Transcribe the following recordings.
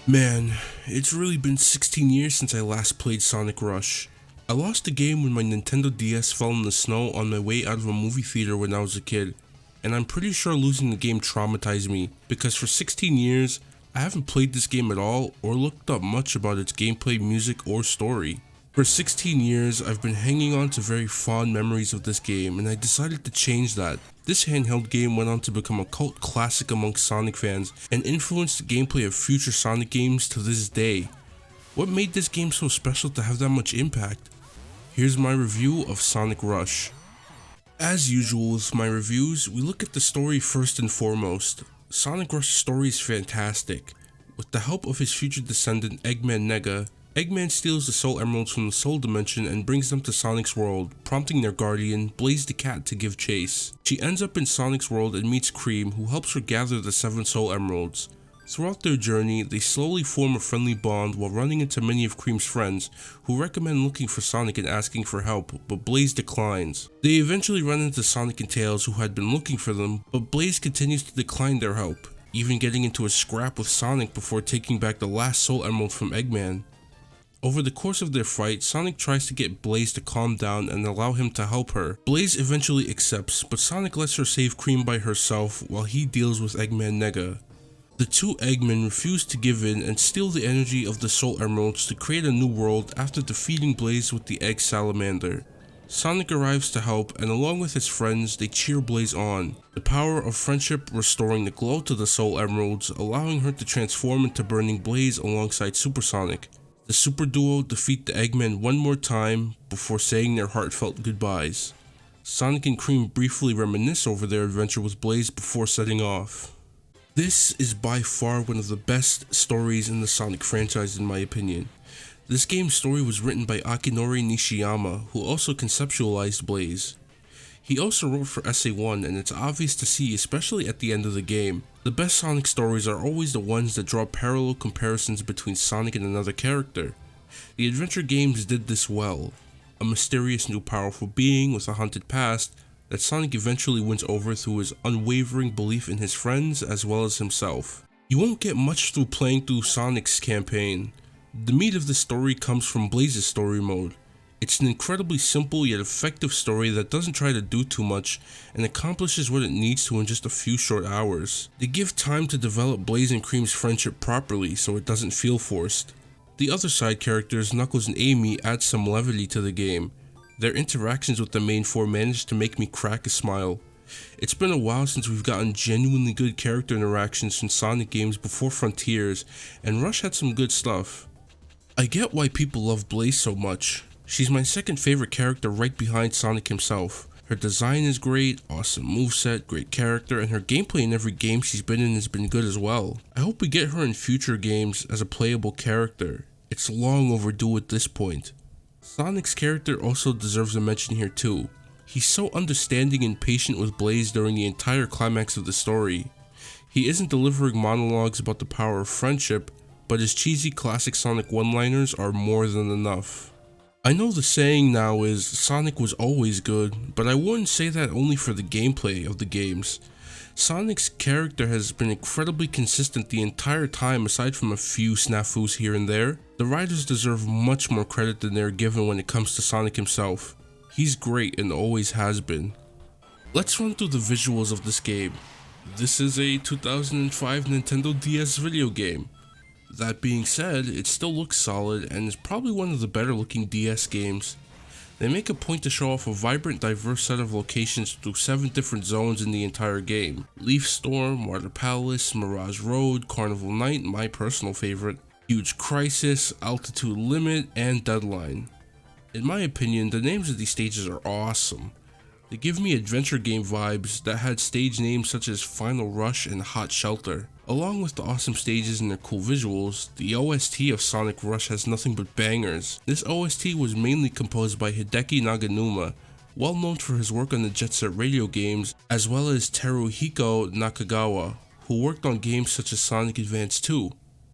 Man, it's really been 16 years since I last played Sonic Rush. I lost the game when my Nintendo DS fell in the snow on my way out of a movie theater when I was a kid, and I'm pretty sure losing the game traumatized me because for 16 years, I haven't played this game at all or looked up much about its gameplay, music, or story. For 16 years, I've been hanging on to very fond memories of this game, and I decided to change that. This handheld game went on to become a cult classic amongst Sonic fans and influenced the gameplay of future Sonic games to this day. What made this game so special to have that much impact? Here's my review of Sonic Rush. As usual with my reviews, we look at the story first and foremost. Sonic Rush's story is fantastic. With the help of his future descendant Eggman Nega, Eggman steals the Soul Emeralds from the Soul Dimension and brings them to Sonic's world, prompting their guardian, Blaze the Cat, to give chase. She ends up in Sonic's world and meets Cream, who helps her gather the 7 Soul Emeralds. Throughout their journey, they slowly form a friendly bond while running into many of Cream's friends, who recommend looking for Sonic and asking for help, but Blaze declines. They eventually run into Sonic and Tails, who had been looking for them, but Blaze continues to decline their help, even getting into a scrap with Sonic before taking back the last Soul Emerald from Eggman. Over the course of their fight, Sonic tries to get Blaze to calm down and allow him to help her. Blaze eventually accepts, but Sonic lets her save Cream by herself while he deals with Eggman Nega. The two Eggmen refuse to give in and steal the energy of the Soul Emeralds to create a new world after defeating Blaze with the Egg Salamander. Sonic arrives to help, and along with his friends, they cheer Blaze on. The power of friendship restoring the glow to the Soul Emeralds, allowing her to transform into Burning Blaze alongside Super Sonic. The super duo defeat the Eggmen one more time before saying their heartfelt goodbyes. Sonic and Cream briefly reminisce over their adventure with Blaze before setting off. This is by far one of the best stories in the Sonic franchise in my opinion. This game's story was written by Akinori Nishiyama, who also conceptualized Blaze. He also wrote for SA1, and it's obvious to see, especially at the end of the game. The best Sonic stories are always the ones that draw parallel comparisons between Sonic and another character. The adventure games did this well. A mysterious new powerful being with a haunted past that Sonic eventually wins over through his unwavering belief in his friends as well as himself. You won't get much through playing through Sonic's campaign. The meat of the story comes from Blaze's story mode. It's an incredibly simple yet effective story that doesn't try to do too much and accomplishes what it needs to in just a few short hours. They give time to develop Blaze and Cream's friendship properly so it doesn't feel forced. The other side characters, Knuckles and Amy, add some levity to the game. Their interactions with the main four managed to make me crack a smile. It's been a while since we've gotten genuinely good character interactions in Sonic games before Frontiers, and Rush had some good stuff. I get why people love Blaze so much. She's my second favorite character right behind Sonic himself. Her design is great, awesome moveset, great character, and her gameplay in every game she's been in has been good as well. I hope we get her in future games as a playable character. It's long overdue at this point. Sonic's character also deserves a mention here too. He's so understanding and patient with Blaze during the entire climax of the story. He isn't delivering monologues about the power of friendship, but his cheesy classic Sonic one-liners are more than enough. I know the saying now is, Sonic was always good, but I wouldn't say that only for the gameplay of the games. Sonic's character has been incredibly consistent the entire time aside from a few snafus here and there. The writers deserve much more credit than they're given when it comes to Sonic himself. He's great and always has been. Let's run through the visuals of this game. This is a 2005 Nintendo DS video game. That being said, it still looks solid and is probably one of the better looking DS games. They make a point to show off a vibrant, diverse set of locations through 7 different zones in the entire game. Leaf Storm, Water Palace, Mirage Road, Carnival Night, my personal favorite, Huge Crisis, Altitude Limit, and Deadline. In my opinion, the names of these stages are awesome. They give me adventure game vibes that had stage names such as Final Rush and Hot Shelter. Along with the awesome stages and their cool visuals, the OST of Sonic Rush has nothing but bangers. This OST was mainly composed by Hideki Naganuma, well known for his work on the Jet Set Radio games, as well as Teruhiko Nakagawa, who worked on games such as Sonic Advance 2.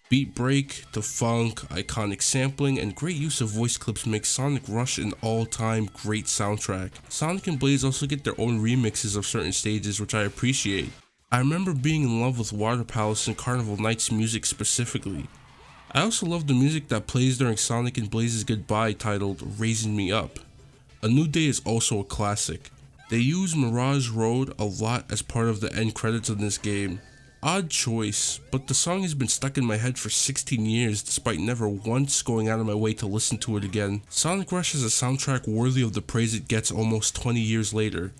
Beat break, the funk, iconic sampling, and great use of voice clips make Sonic Rush an all-time great soundtrack. Sonic and Blaze also get their own remixes of certain stages, which I appreciate. I remember being in love with Water Palace and Carnival Night's music specifically. I also love the music that plays during Sonic and Blaze's goodbye titled Raising Me Up. A New Day is also a classic. They use Mirage Road a lot as part of the end credits of this game. Odd choice, but the song has been stuck in my head for 16 years despite never once going out of my way to listen to it again. Sonic Rush is a soundtrack worthy of the praise it gets almost 20 years later.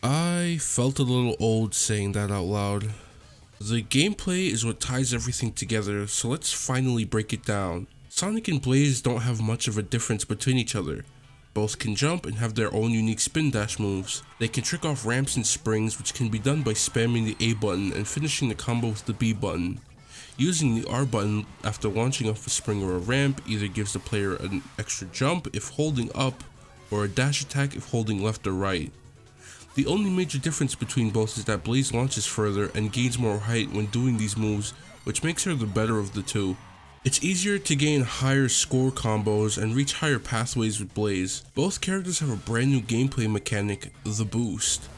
I felt a little old saying that out loud. The gameplay is what ties everything together, so let's finally break it down. Sonic and Blaze don't have much of a difference between each other. Both can jump and have their own unique spin dash moves. They can trick off ramps and springs, which can be done by spamming the A button and finishing the combo with the B button. Using the R button after launching off a spring or a ramp either gives the player an extra jump if holding up, or a dash attack if holding left or right. The only major difference between both is that Blaze launches further and gains more height when doing these moves, which makes her the better of the two. It's easier to gain higher score combos and reach higher pathways with Blaze. Both characters have a brand new gameplay mechanic, the boost.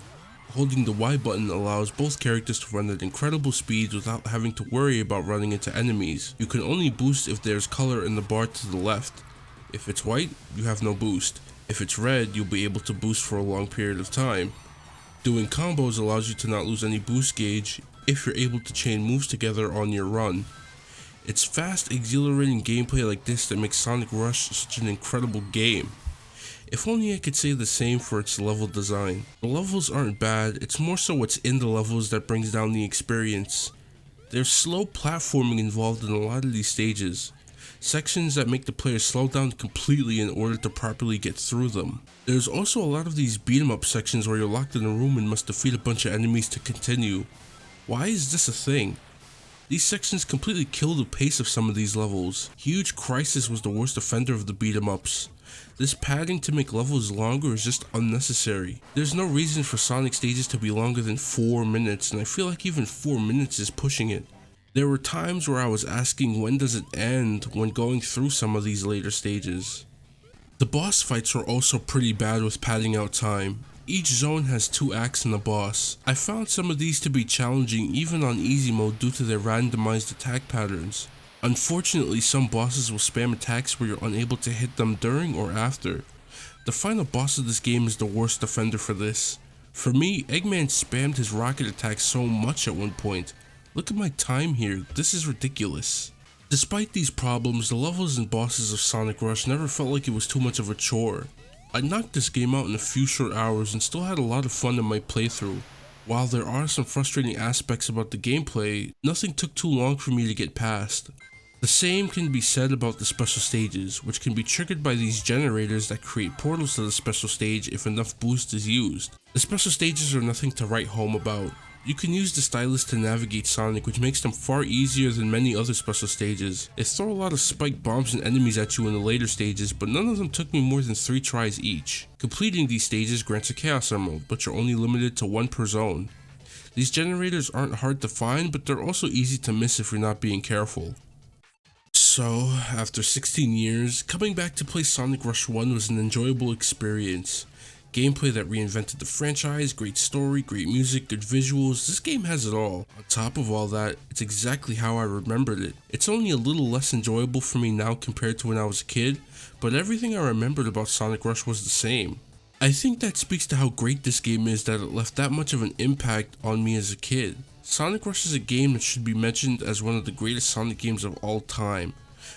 Holding the Y button allows both characters to run at incredible speeds without having to worry about running into enemies. You can only boost if there's color in the bar to the left. If it's white, you have no boost. If it's red, you'll be able to boost for a long period of time. Doing combos allows you to not lose any boost gauge if you're able to chain moves together on your run. It's fast, exhilarating gameplay like this that makes Sonic Rush such an incredible game. If only I could say the same for its level design. The levels aren't bad, it's more so what's in the levels that brings down the experience. There's slow platforming involved in a lot of these stages. Sections that make the player slow down completely in order to properly get through them. There's also a lot of these beat 'em up sections where you're locked in a room and must defeat a bunch of enemies to continue. Why is this a thing? These sections completely kill the pace of some of these levels. Huge Crisis was the worst offender of the beat 'em ups. This padding to make levels longer is just unnecessary. There's no reason for Sonic stages to be longer than 4 minutes, and I feel like even 4 minutes is pushing it. There were times where I was asking when does it end when going through some of these later stages. The boss fights were also pretty bad with padding out time. Each zone has 2 acts in the boss. I found some of these to be challenging even on easy mode due to their randomized attack patterns. Unfortunately, some bosses will spam attacks where you're unable to hit them during or after. The final boss of this game is the worst offender for this. For me, Eggman spammed his rocket attack so much at one point. Look at my time here, this is ridiculous. Despite these problems, the levels and bosses of Sonic Rush never felt like it was too much of a chore. I knocked this game out in a few short hours and still had a lot of fun in my playthrough. While there are some frustrating aspects about the gameplay, nothing took too long for me to get past. The same can be said about the special stages, which can be triggered by these generators that create portals to the special stage if enough boost is used. The special stages are nothing to write home about. You can use the stylus to navigate Sonic, which makes them far easier than many other special stages. They throw a lot of spiked bombs and enemies at you in the later stages, but none of them took me more than 3 tries each. Completing these stages grants a Chaos Emerald, but you're only limited to 1 per zone. These generators aren't hard to find, but they're also easy to miss if you're not being careful. So, after 16 years, coming back to play Sonic Rush 1 was an enjoyable experience. Gameplay that reinvented the franchise, great story, great music, good visuals, this game has it all. On top of all that, it's exactly how I remembered it. It's only a little less enjoyable for me now compared to when I was a kid, but everything I remembered about Sonic Rush was the same. I think that speaks to how great this game is that it left that much of an impact on me as a kid. Sonic Rush is a game that should be mentioned as one of the greatest Sonic games of all time,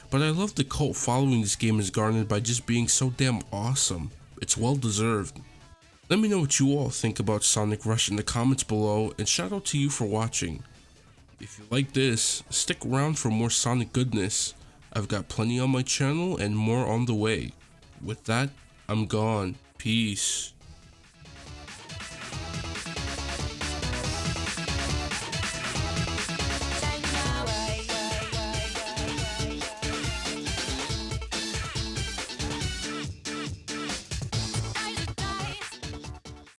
but I love the cult following this game is garnered by just being so damn awesome. It's well deserved. Let me know what you all think about Sonic Rush in the comments below, and shout out to you for watching. If you like this, stick around for more Sonic goodness. I've got plenty on my channel and more on the way. With that, I'm gone. Peace.